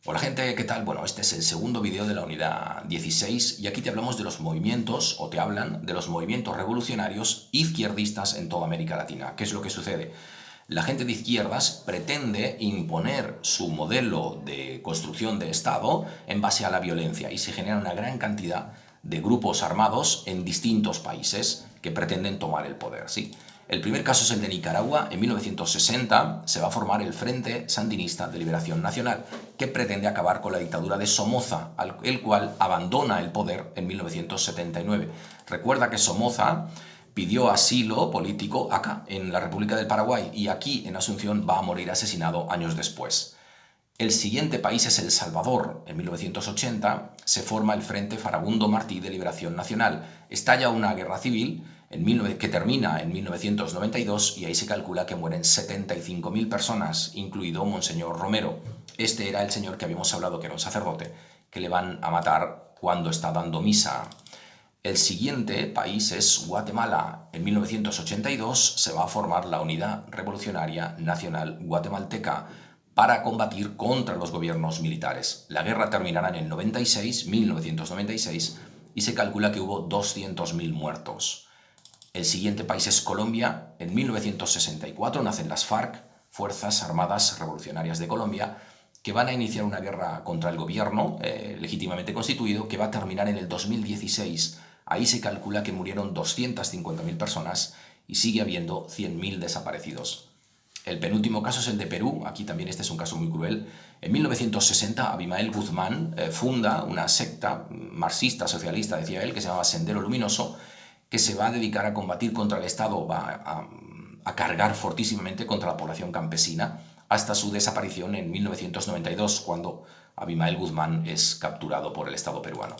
Hola gente, ¿qué tal? Bueno, este es el segundo vídeo de la unidad 16 y aquí te hablamos de los movimientos, o te hablan de los movimientos revolucionarios izquierdistas en toda América Latina. ¿Qué es lo que sucede? La gente de izquierdas pretende imponer su modelo de construcción de Estado en base a la violencia y se genera una gran cantidad de grupos armados en distintos países que pretenden tomar el poder, ¿sí? El primer caso es el de Nicaragua. En 1960 se va a formar el Frente Sandinista de Liberación Nacional, que pretende acabar con la dictadura de Somoza, el cual abandona el poder en 1979. Recuerda que Somoza pidió asilo político acá, en la República del Paraguay, y aquí, en Asunción, va a morir asesinado años después. El siguiente país es El Salvador. En 1980 se forma el Frente Farabundo Martí de Liberación Nacional. Estalla una guerra civil que termina en 1992 y ahí se calcula que mueren 75.000 personas, incluido Monseñor Romero. Este era el señor que habíamos hablado, que era un sacerdote, que le van a matar cuando está dando misa. El siguiente país es Guatemala. En 1982 se va a formar la Unidad Revolucionaria Nacional Guatemalteca para combatir contra los gobiernos militares. La guerra terminará en el 1996, y se calcula que hubo 200.000 muertos. El siguiente país es Colombia. En 1964 nacen las FARC, Fuerzas Armadas Revolucionarias de Colombia, que van a iniciar una guerra contra el gobierno legítimamente constituido, que va a terminar en el 2016. Ahí se calcula que murieron 250.000 personas y sigue habiendo 100.000 desaparecidos. El penúltimo caso es el de Perú. Aquí también este es un caso muy cruel. En 1960, Abimael Guzmán funda una secta marxista, socialista, decía él, que se llamaba Sendero Luminoso, que se va a dedicar a combatir contra el Estado, va a cargar fortísimamente contra la población campesina, hasta su desaparición en 1992, cuando Abimael Guzmán es capturado por el Estado peruano.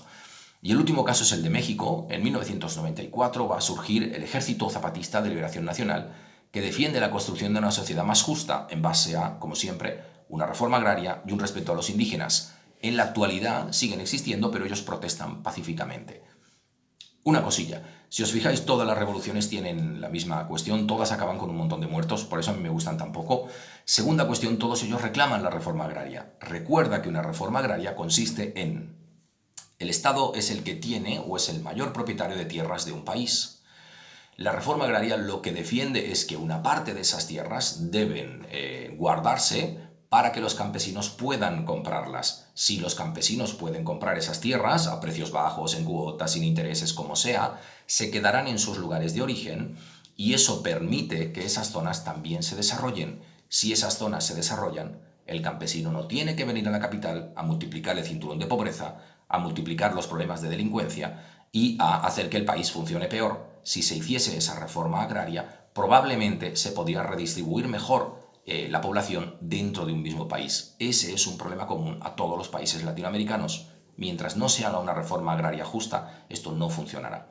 Y el último caso es el de México. En 1994 va a surgir el Ejército Zapatista de Liberación Nacional, que defiende la construcción de una sociedad más justa en base a, como siempre, una reforma agraria y un respeto a los indígenas. En la actualidad siguen existiendo, pero ellos protestan pacíficamente. Una cosilla, si os fijáis, todas las revoluciones tienen la misma cuestión, todas acaban con un montón de muertos, por eso a mí me gustan tan poco. Segunda cuestión, todos ellos reclaman la reforma agraria. Recuerda que una reforma agraria consiste en: el Estado es el que tiene o es el mayor propietario de tierras de un país. La reforma agraria lo que defiende es que una parte de esas tierras deben guardarse para que los campesinos puedan comprarlas. Si los campesinos pueden comprar esas tierras a precios bajos, en cuotas, sin intereses, como sea, se quedarán en sus lugares de origen y eso permite que esas zonas también se desarrollen. Si esas zonas se desarrollan, el campesino no tiene que venir a la capital a multiplicar el cinturón de pobreza, a multiplicar los problemas de delincuencia y a hacer que el país funcione peor. Si se hiciese esa reforma agraria, probablemente se podría redistribuir mejor la población dentro de un mismo país. Ese es un problema común a todos los países latinoamericanos. Mientras no se haga una reforma agraria justa, esto no funcionará.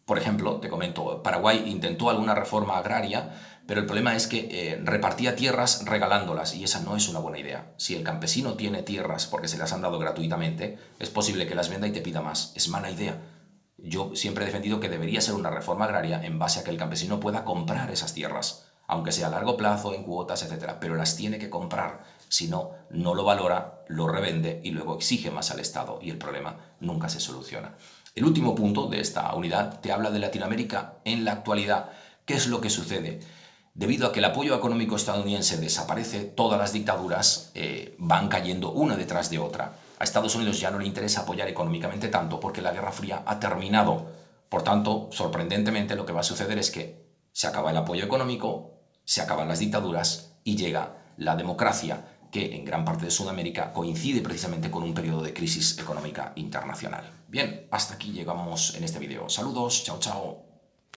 Por ejemplo, te comento, Paraguay intentó alguna reforma agraria, pero el problema es que repartía tierras regalándolas, y esa no es una buena idea. Si el campesino tiene tierras porque se las han dado gratuitamente, es posible que las venda y te pida más. Es mala idea. Yo siempre he defendido que debería ser una reforma agraria en base a que el campesino pueda comprar esas tierras, aunque sea a largo plazo, en cuotas, etc. Pero las tiene que comprar. Si no, no lo valora, lo revende y luego exige más al Estado y el problema nunca se soluciona. El último punto de esta unidad te habla de Latinoamérica en la actualidad. ¿Qué es lo que sucede? Debido a que el apoyo económico estadounidense desaparece, todas las dictaduras van cayendo una detrás de otra. A Estados Unidos ya no le interesa apoyar económicamente tanto porque la Guerra Fría ha terminado. Por tanto, sorprendentemente, lo que va a suceder es que se acaba el apoyo económico, se acaban las dictaduras y llega la democracia, que en gran parte de Sudamérica coincide precisamente con un periodo de crisis económica internacional. Bien, hasta aquí llegamos en este vídeo. Saludos, chao, chao.